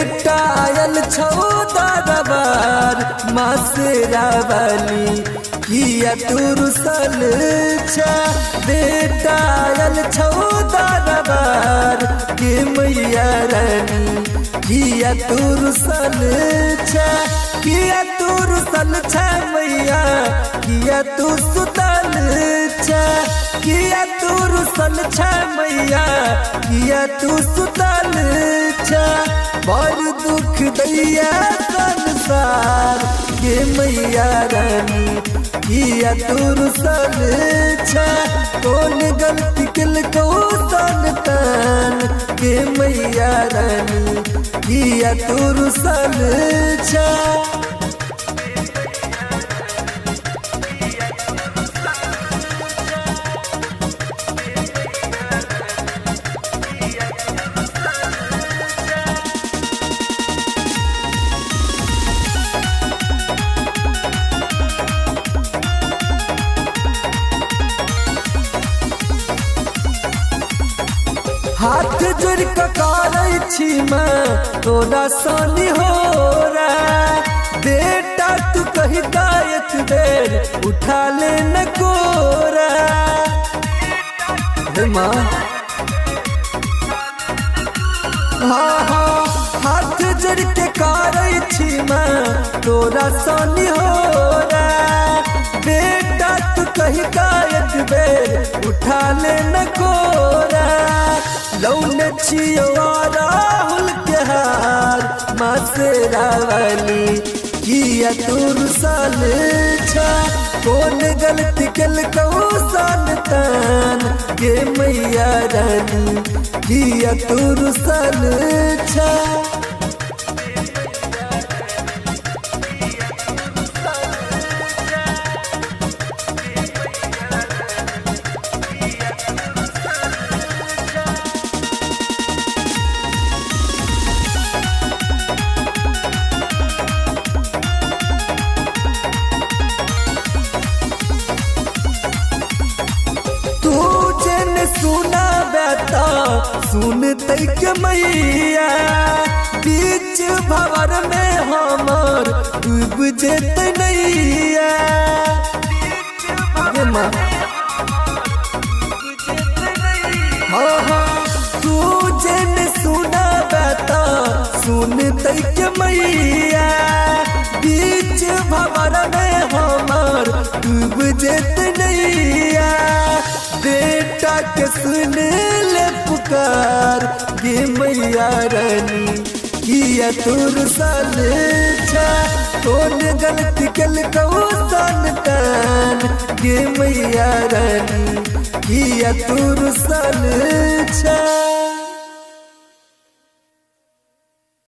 बेटा आयल छौ दरबार माँ शेरावाली किया तू रुसल छ। बेटा आयल छौ दरबार के मैया रानी किया तू रुसल छ। किया तू रुसल छ मैया किया तू सुतल छ। किया तू रुसल छ मैया किया तू सुतल छ। बड़ दुख दैया संसार के मैया रानी किया तू रुसल छ। कौन गलती किलको संतान के मैया रानी किया तू रुसल छ। हाथ जोड़ ककारै छी माँ तोरा सानी हो रहा। बेटा तू कहता एक बेर उठा ले न कोरा। माँ हाँ हाथ जोड़ के कारै छी माँ तोरा सानी हो रहा। बेटा तू कहता एक बेर उठा ले न कोरा। लौन छियो राहुल के हार माँ शेरावाली किया तू रुसल छ। कौन गलती केलको संतान के मैया रानी किया तू रुसल छ। सुना बेटा सुन तैक मैया बीच भंवर में हमर डूब जेत नैया। तू जन सुना बेटा सुन तैक मैया बीच भंवर में हमर डूब जेत नैया। बेटा के सुन ले पुकार ये मैया रानी किया तू रुसल छ। कौन गलती केलको संतान ये मैया रानी किया तू रुसल छ।